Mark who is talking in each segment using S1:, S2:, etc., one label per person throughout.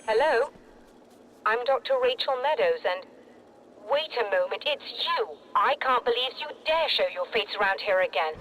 S1: Hello? I'm Dr. Rachel Meadows, and... Wait a moment, it's you! I can't believe you dare show your face around here again.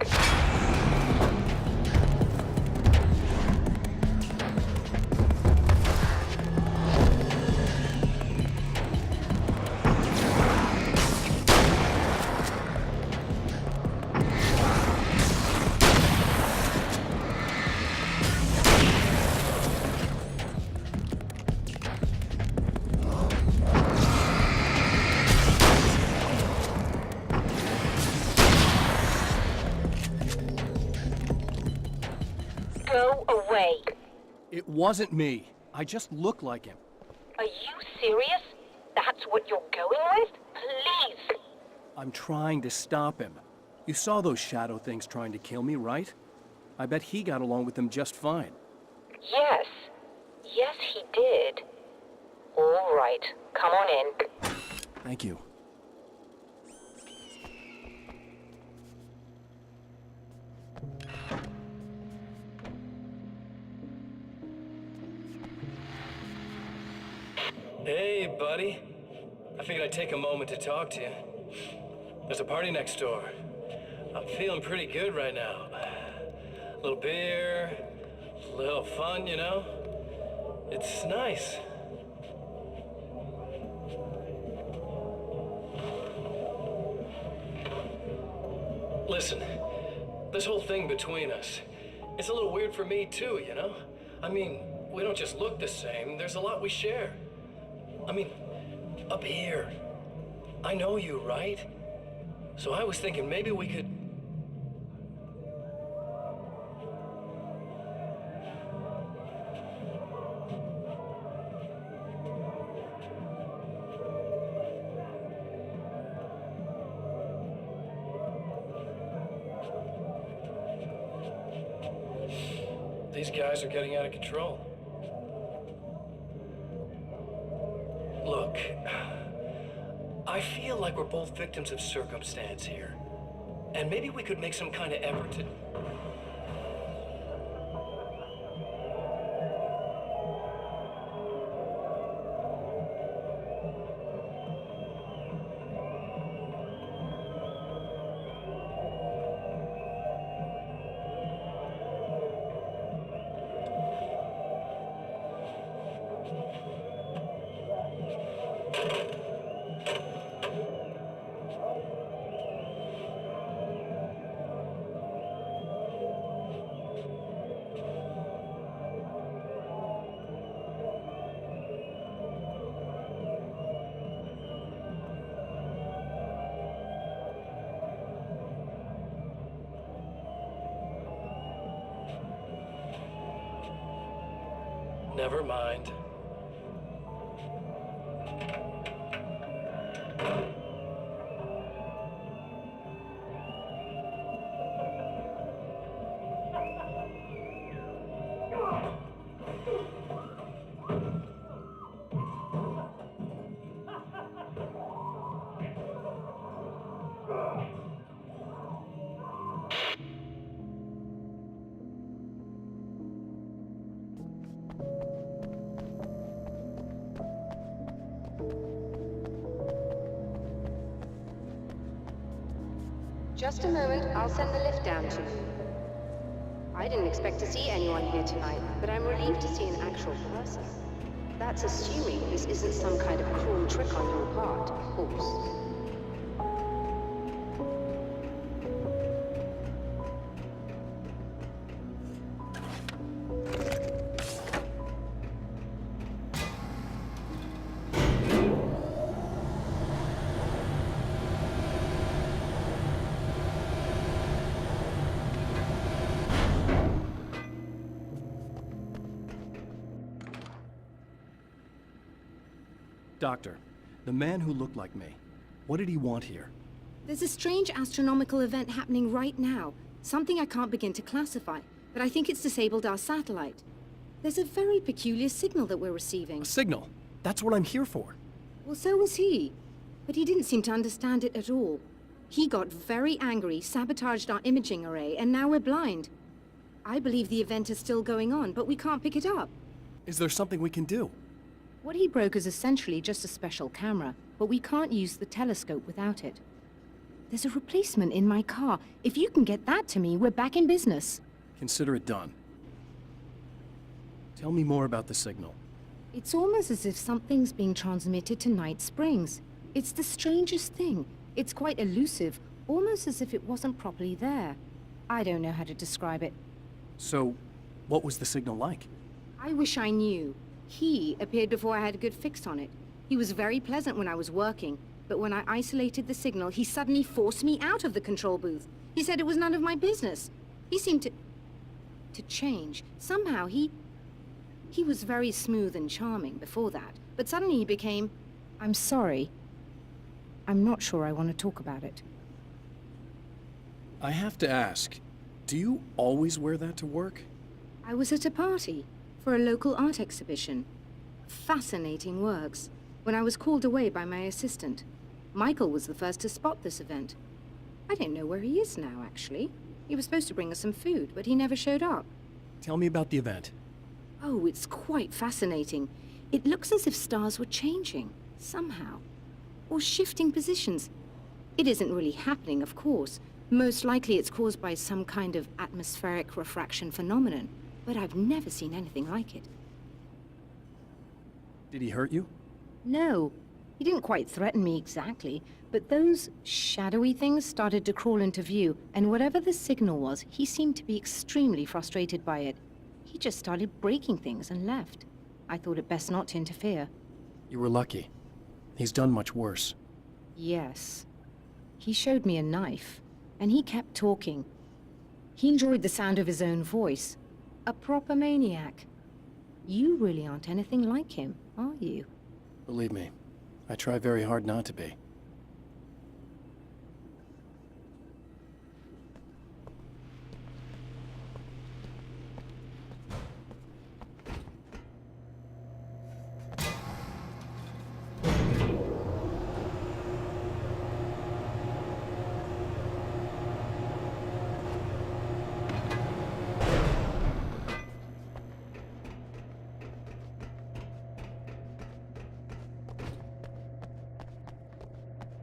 S1: Go away.
S2: It wasn't me. I just look like him.
S1: Are you serious? That's what you're going with? Please!
S2: I'm trying to stop him. You saw those shadow things trying to kill me, right? I bet he got along with them just fine.
S1: Yes. Yes, he did. All right. Come on in.
S2: Thank you.
S3: Hey, buddy. I figured I'd take a moment to talk to you. There's a party next door. I'm feeling pretty good right now. A little beer, a little fun, you know? It's nice. Listen, this whole thing between us, it's a little weird for me too, you know? I mean, we don't just look the same, there's a lot we share. I mean, up here, I know you, right? So I was thinking maybe we could... These guys are getting out of control. Look, I feel like we're both victims of circumstance here. And maybe we could make some kind of effort to... Never mind.
S4: Just a moment, I'll send the lift down to you. I didn't expect to see anyone here tonight, but I'm relieved to see an actual person. That's assuming this isn't some kind of cruel trick on your part, of course.
S2: Doctor, the man who looked like me, what did he want here?
S5: There's a strange astronomical event happening right now. Something I can't begin to classify, but I think it's disabled our satellite. There's a very peculiar signal that we're receiving.
S2: A signal? That's what I'm here for.
S5: Well, so was he. But he didn't seem to understand it at all. He got very angry, sabotaged our imaging array, and now we're blind. I believe the event is still going on, but we can't pick it up.
S2: Is there something we can do?
S5: What he broke is essentially just a special camera, but we can't use the telescope without it. There's a replacement in my car. If you can get that to me, we're back in business.
S2: Consider it done. Tell me more about the signal.
S5: It's almost as if something's being transmitted to Night Springs. It's the strangest thing. It's quite elusive, almost as if it wasn't properly there. I don't know how to describe it.
S2: So, what was the signal like?
S5: I wish I knew. He appeared before I had a good fix on it. He was very pleasant when I was working, but when I isolated the signal, he suddenly forced me out of the control booth. He said it was none of my business. He seemed to change. Somehow he was very smooth and charming before that, but suddenly he became... I'm sorry. I'm not sure I want to talk about it.
S2: I have to ask, do you always wear that to work?
S5: I was at a party for a local art exhibition. Fascinating works. When I was called away by my assistant, Michael was the first to spot this event. I don't know where he is now, actually. He was supposed to bring us some food, but he never showed up.
S2: Tell me about the event.
S5: Oh, it's quite fascinating. It looks as if stars were changing, somehow. Or shifting positions. It isn't really happening, of course. Most likely it's caused by some kind of atmospheric refraction phenomenon, but I've never seen anything like it.
S2: Did he hurt you?
S5: No, he didn't quite threaten me exactly, but those shadowy things started to crawl into view, and whatever the signal was, he seemed to be extremely frustrated by it. He just started breaking things and left. I thought it best not to interfere.
S2: You were lucky. He's done much worse.
S5: Yes. He showed me a knife, and he kept talking. He enjoyed the sound of his own voice. A proper maniac. You really aren't anything like him, are you?
S2: Believe me, I try very hard not to be.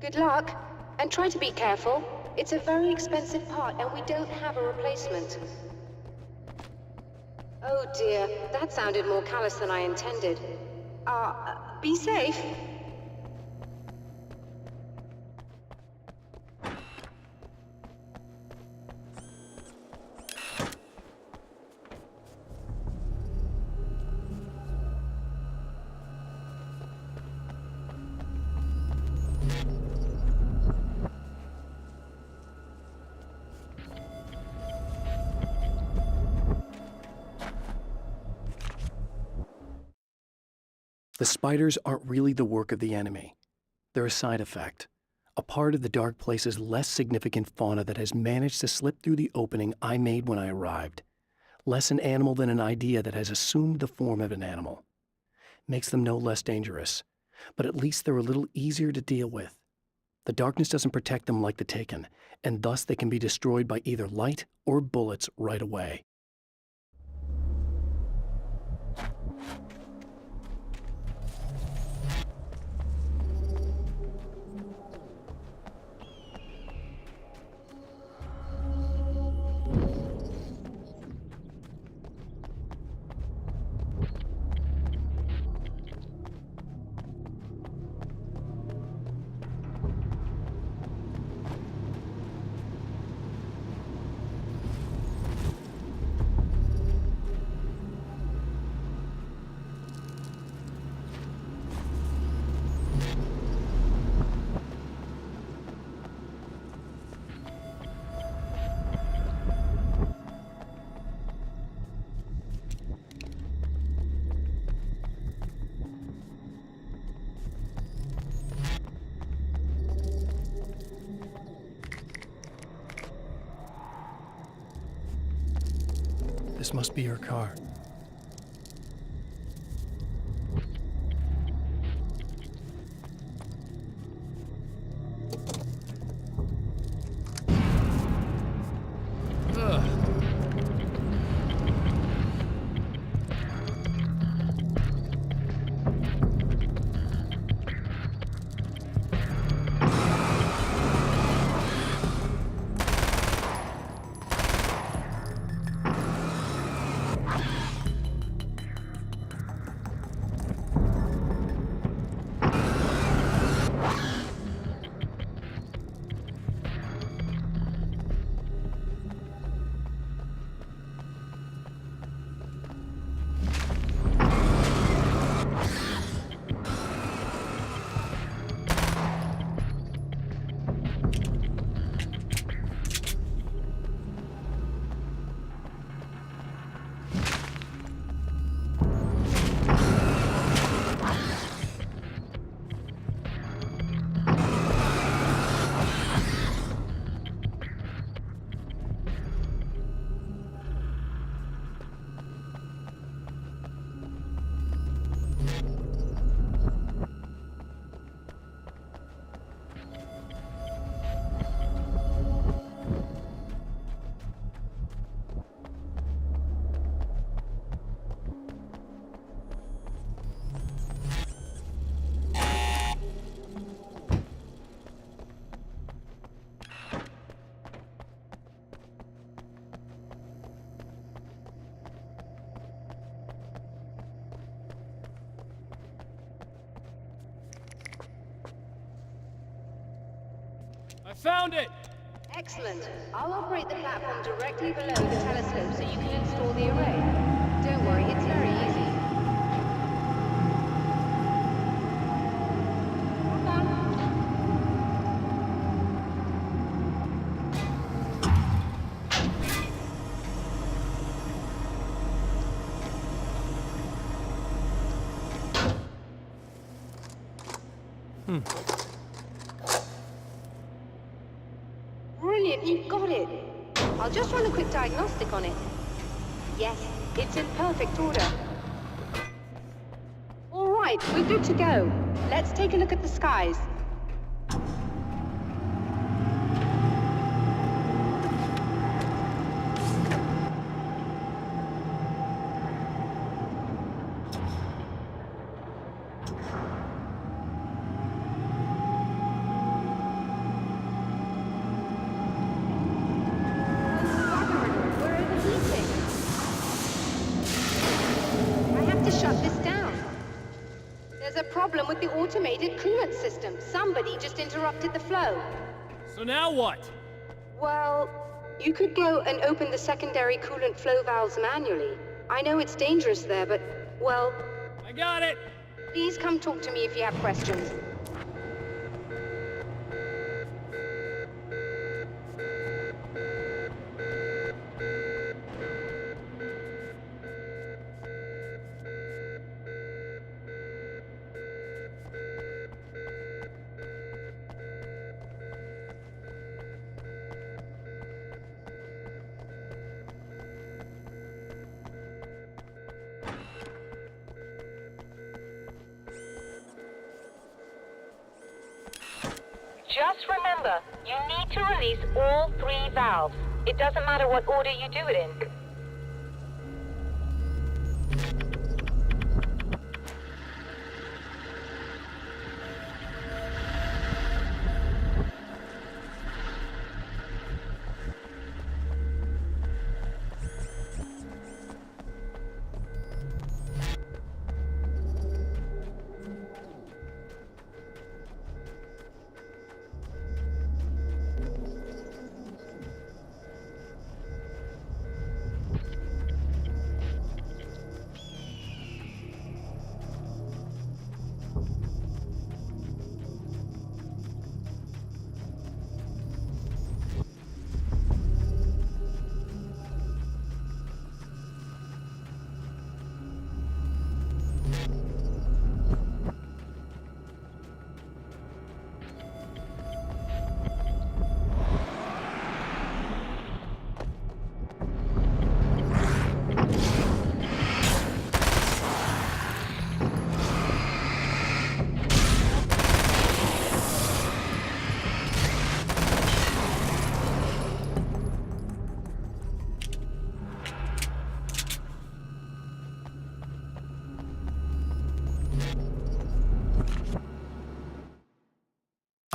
S4: Good luck, and try to be careful. It's a very expensive part, and we don't have a replacement. Oh dear, that sounded more callous than I intended. Be safe.
S2: The spiders aren't really the work of the enemy. They're a side effect, a part of the Dark Place's less significant fauna that has managed to slip through the opening I made when I arrived. Less an animal than an idea that has assumed the form of an animal. Makes them no less dangerous, but at least they're a little easier to deal with. The darkness doesn't protect them like the Taken, and thus they can be destroyed by either light or bullets right away. This must be her car.
S6: I found it!
S4: Excellent. I'll operate the platform directly below the telescope so you can install the array. Don't worry, it's very easy. Hold on. Brilliant, you got it. I'll just run a quick diagnostic on it. Yes, it's in perfect order. All right, we're good to go. Let's take a look at the skies. We're overheating. I have to shut this down. There's a problem with the automated coolant system. Somebody just interrupted the flow.
S6: So now what?
S4: Well, you could go and open the secondary coolant flow valves manually. I know it's dangerous there, but, well,
S6: I got it!
S4: please come talk to me if you have questions.
S1: Just remember, you need to release all 3 valves. It doesn't matter what order you do it in.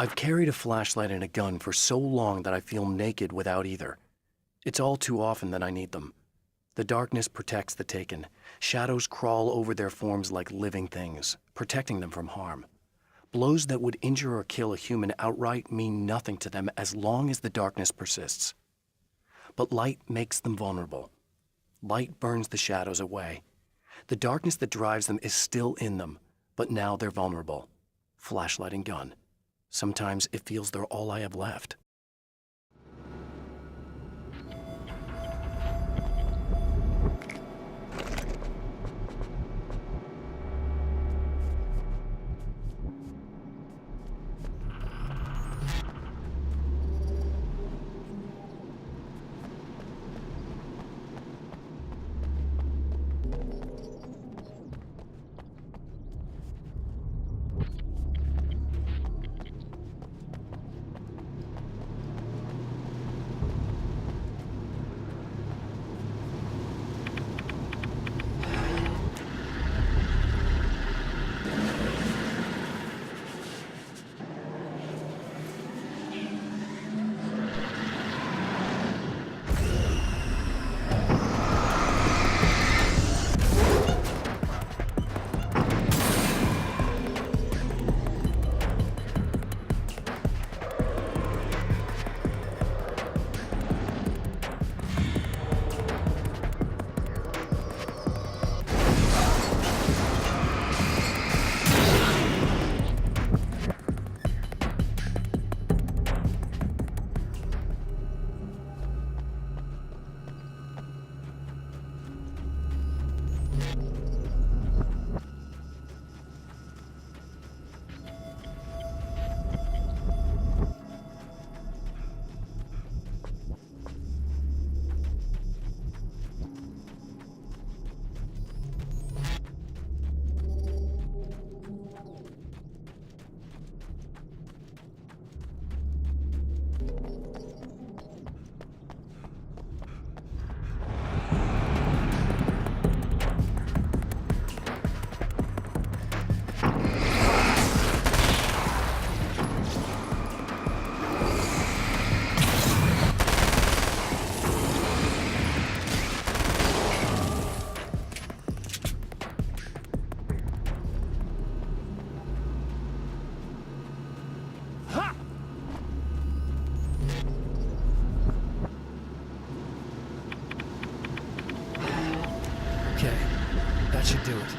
S2: I've carried a flashlight and a gun for so long that I feel naked without either. It's all too often that I need them. The darkness protects the taken. Shadows crawl over their forms like living things, protecting them from harm. Blows that would injure or kill a human outright mean nothing to them as long as the darkness persists. But light makes them vulnerable. Light burns the shadows away. The darkness that drives them is still in them, but now they're vulnerable. Flashlight and gun. Sometimes it feels they're all I have left. Okay, that should do it.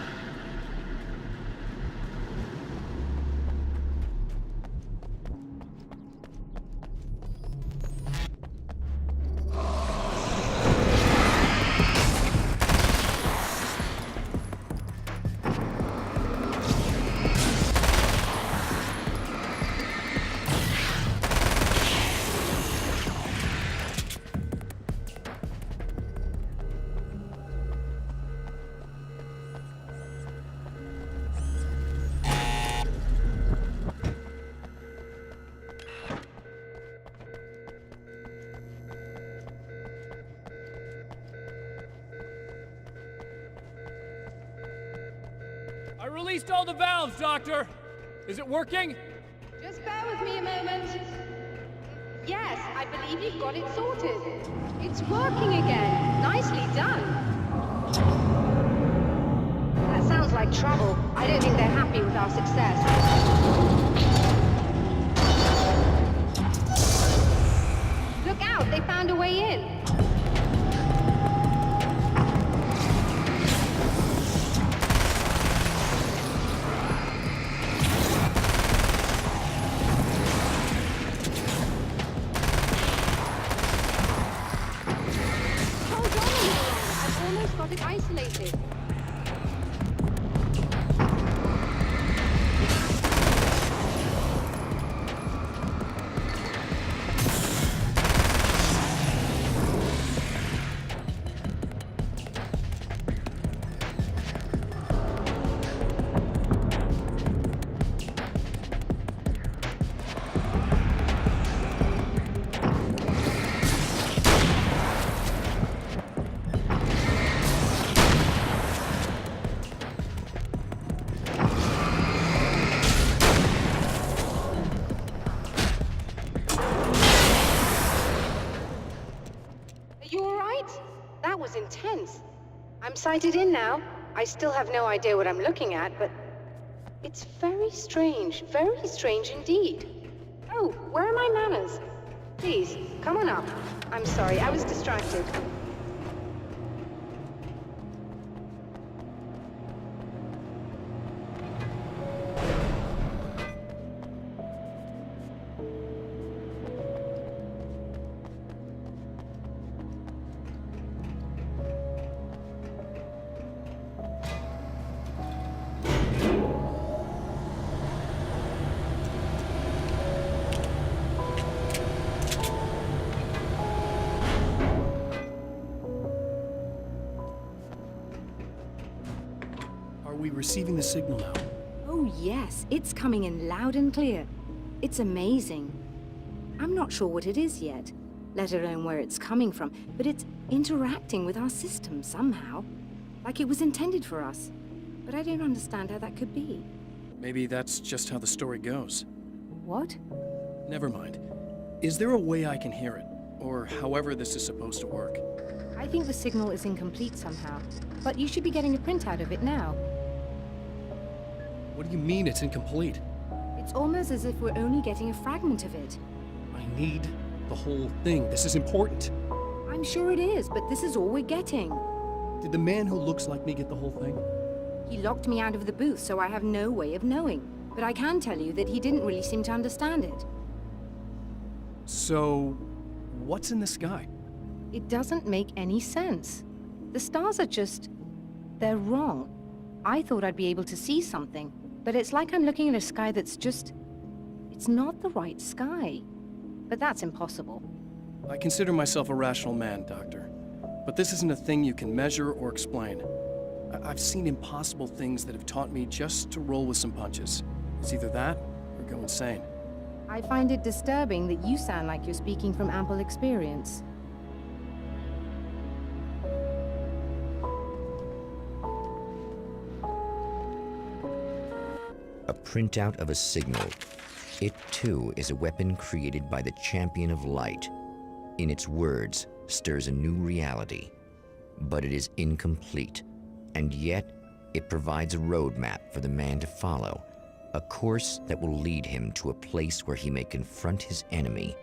S6: I released all the valves, Doctor! Is it working?
S4: Just bear with me a moment. Yes, I believe you've got it sorted. It's working again. Nicely done. That sounds like trouble. I don't think they're happy with our success. Look out, they found a way in. Got it isolated. Intense. I'm sighted in now. I still have no idea what I'm looking at, but it's very strange indeed. Oh, where are my manners? Please, come on up. I'm sorry, I was distracted.
S2: Are we receiving the signal now?
S5: Oh yes, it's coming in loud and clear. It's amazing. I'm not sure what it is yet, let alone where it's coming from, but it's interacting with our system somehow. Like it was intended for us. But I don't understand how that could be.
S2: Maybe that's just how the story goes.
S5: What?
S2: Never mind. Is there a way I can hear it? Or however this is supposed to work?
S5: I think the signal is incomplete somehow, but you should be getting a printout of it now.
S2: What do you mean it's incomplete?
S5: It's almost as if we're only getting a fragment of it.
S2: I need the whole thing. This is important.
S5: I'm sure it is, but this is all we're getting.
S2: Did the man who looks like me get the whole thing?
S5: He locked me out of the booth, so I have no way of knowing. But I can tell you that he didn't really seem to understand it.
S2: So, what's in the sky?
S5: It doesn't make any sense. The stars are just... they're wrong. I thought I'd be able to see something, but it's like I'm looking at a sky that's just... it's not the right sky. But that's impossible.
S2: I consider myself a rational man, Doctor. But this isn't a thing you can measure or explain. I've seen impossible things that have taught me just to roll with some punches. It's either that or go insane.
S5: I find it disturbing that you sound like you're speaking from ample experience.
S7: A printout of a signal. It too is a weapon created by the champion of light. In its words, stirs a new reality. But it is incomplete, and yet it provides a roadmap for the man to follow, a course that will lead him to a place where he may confront his enemy